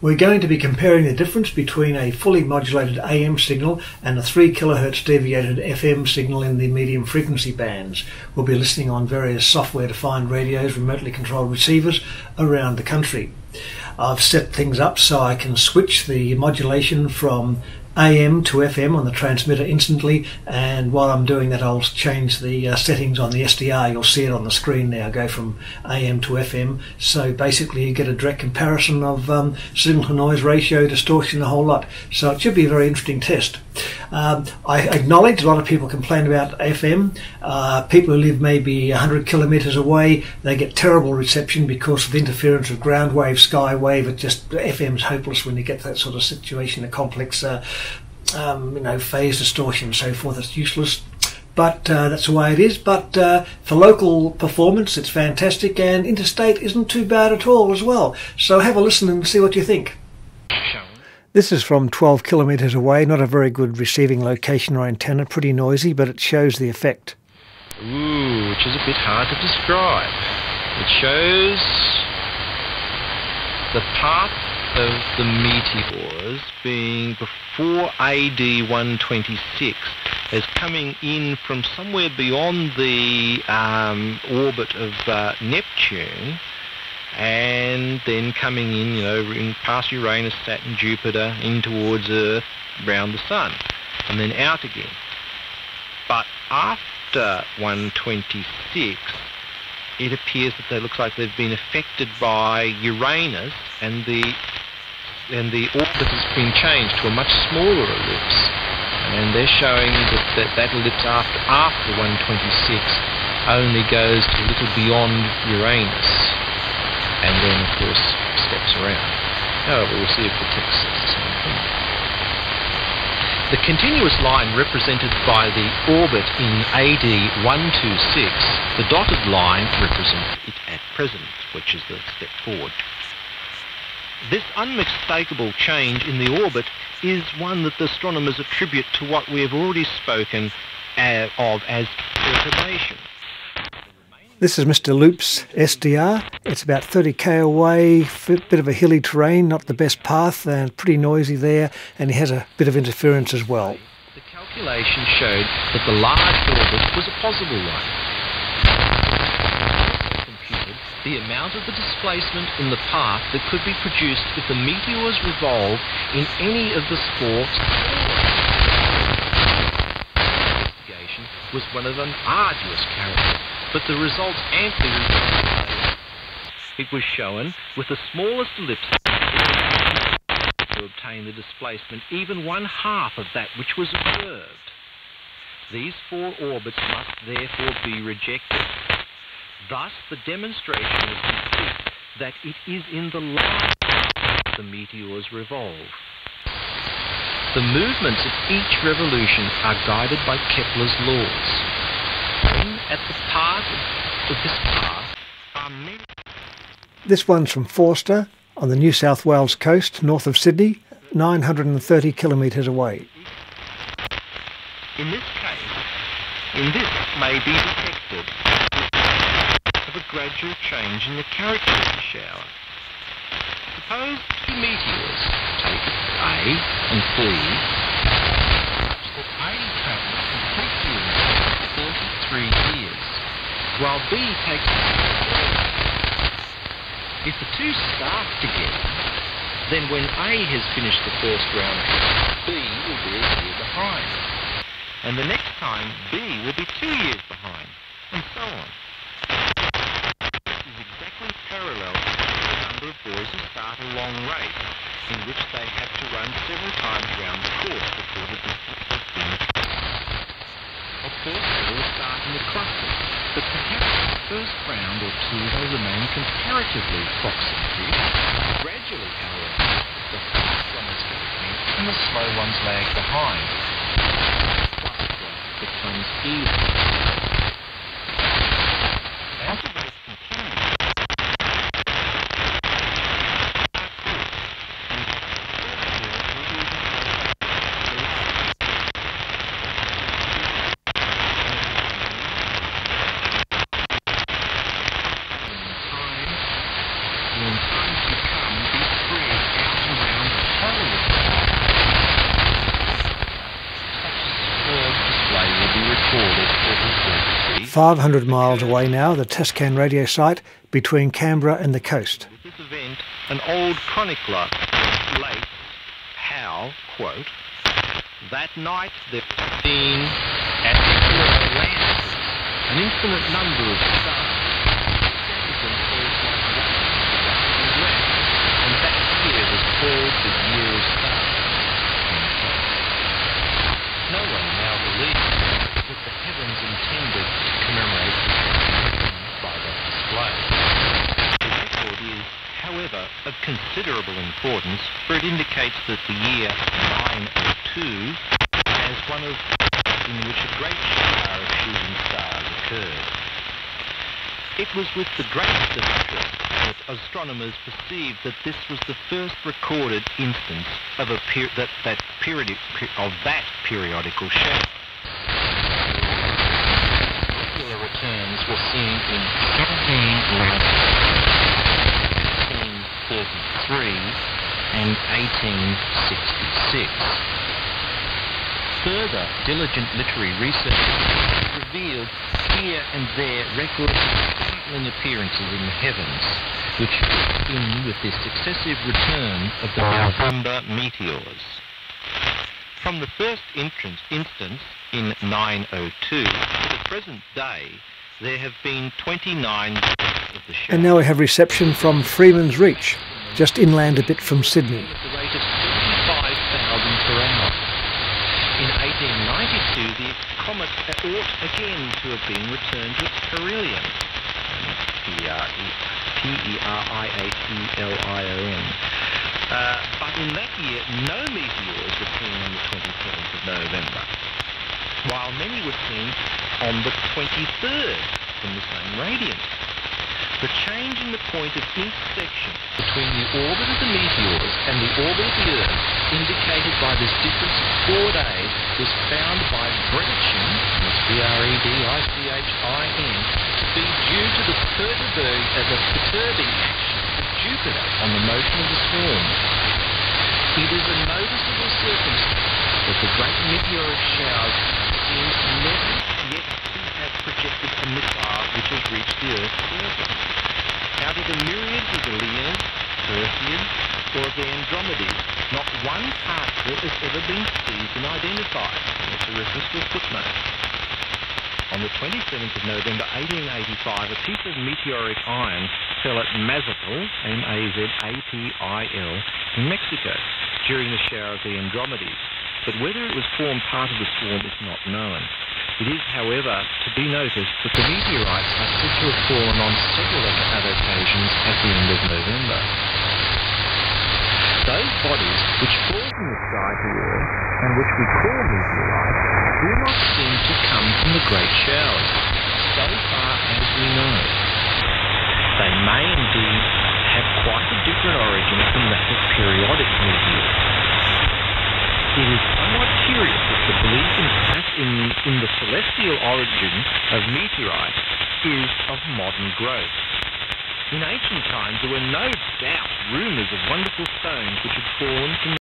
We're going to be comparing the difference between a fully modulated AM signal and a 3 kHz deviated FM signal in the medium frequency bands. We'll be listening on various software-defined radios, remotely controlled receivers around the country. I've set things up so I can switch the modulation from AM to FM on the transmitter instantly, and while I'm doing that I'll change the settings on the SDR. You'll see it on the screen now, go from AM to FM, so basically you get a direct comparison of signal to noise ratio, distortion, the whole lot. So it should be a very interesting test. I acknowledge a lot of people complain about FM. People who live maybe 100 kilometres away, they get terrible reception because of the interference of ground wave, sky wave. It just, FM's hopeless when you get that sort of situation, a complex phase distortion and so forth. It's useless, but that's the way it is. But for local performance it's fantastic, and interstate isn't too bad at all as well. So have a listen and see what you think. This is from 12 kilometres away, not a very good receiving location or antenna, pretty noisy, but it shows the effect. Ooh, which is a bit hard to describe. It shows the path of the meteors being before AD 126 as coming in from somewhere beyond the orbit of Neptune, and then coming in, past Uranus, Saturn, Jupiter, in towards Earth, round the Sun, and then out again. But after 126, it appears that they look like they've been affected by Uranus, and the orbit has been changed to a much smaller ellipse, and they're showing that ellipse after 126 only goes to a little beyond Uranus, and then of course steps around. However, we'll see if the text says the same thing. The continuous line represented by the orbit in AD 126, the dotted line represents it at present, which is the step forward. This unmistakable change in the orbit is one that the astronomers attribute to what we have already spoken of as perturbation. This is Mr. Loop's SDR. It's about 30k away, bit of a hilly terrain, not the best path, and pretty noisy there, and he has a bit of interference as well. The calculation showed that the large orbit was a possible one. Also computed the amount of the displacement in the path that could be produced if the meteors revolve in any of the sports. Investigation was one of an arduous character, but the results amply reflected. It was shown with the smallest ellipse to obtain the displacement even 1/2 of that which was observed. These 4 orbits must therefore be rejected. Thus the demonstration is complete that it is in the large that the meteors revolve. The movements of each revolution are guided by Kepler's laws. At the part of this path are many. This one's from Forster on the New South Wales coast, north of Sydney, 930 kilometres away. In this may be detected of a gradual change in the character of the shower. Suppose 2 meteors, take A and B, A travels completely in 43 years, while B takes. If the 2 start together, then when A has finished the first round, B will be a year behind, and the next time B will be 2 years behind, and so on. This is exactly parallel to the number of boys who start a long race, in which they have to run several times round the course before the distance has been achieved. Of course, they all start in a cluster, but perhaps in the first round or 2 they remain comparatively approximately. Gradually, however, the fast runners get ahead and the slow ones lag behind. The cluster becomes even. As the race continues, in times to come be spread out and 500 miles away now, the Tascan radio site between Canberra and the coast. With this event, an old chronicler relates how, quote, that night there had been at the land an infinite number of stars, and that year was called the Year of Stars. No one now believes that the heavens intended to commemorate by that display. The record is, however, of considerable importance, for it indicates that the year 902 as one of in which a great shower of shooting stars occurred. It was with the greatest of interest that astronomers perceived that this was the first recorded instance of that periodical shower. Regular returns were seen in 1733 and 1866. Further diligent literary research revealed here and there records of startling appearances in the heavens, which fit in with the successive return of the November meteors. From the first instance in 902 to the present day, there have been 29 of the show. And now we have reception from Freeman's Reach, just inland a bit from Sydney. At the rate of 75,000 per hour. In 1892, the comet ought again to have been returned to its perihelion, P-E-R-I-H-E-L-I-O-N. But in that year, no meteors were seen on the 27th of November, while many were seen on the 23rd from the same radiant. The change in the point of intersection between the orbit of the meteors and the orbit of the Earth, indicated by this difference of 4 days, was found by Bredichin, B-R-E-D-I-C-H-I-N, to be due to the perturbing action of Jupiter on the motion of the swarm. It is a noticeable circumstance that the great meteoric showers seem never yet to have projected a missile which has reached the Earth's surface. Out of the myriads of the Leonids, Perseids, or the Andromedes, not one particle has ever been seized and identified. That's a reference to a footnote. On the 27th of November 1885, a piece of meteoric iron fell at Mazapil, M-A-Z-A-P-I-L, in Mexico, during the shower of the Andromedes. But whether it was formed part of the swarm is not known. It is, however, to be noticed that the meteorites are said to have fallen on several other occasions at the end of November. Those bodies which fall from the sky to Earth, and which we call meteorites, do not seem to come from the great showers, so far as we know. They may indeed have quite a different origin from that of periodic meteors. It is somewhat curious that the belief in the celestial origin of meteorites is of modern growth. In ancient times there were no doubt rumours of wonderful stones which had fallen from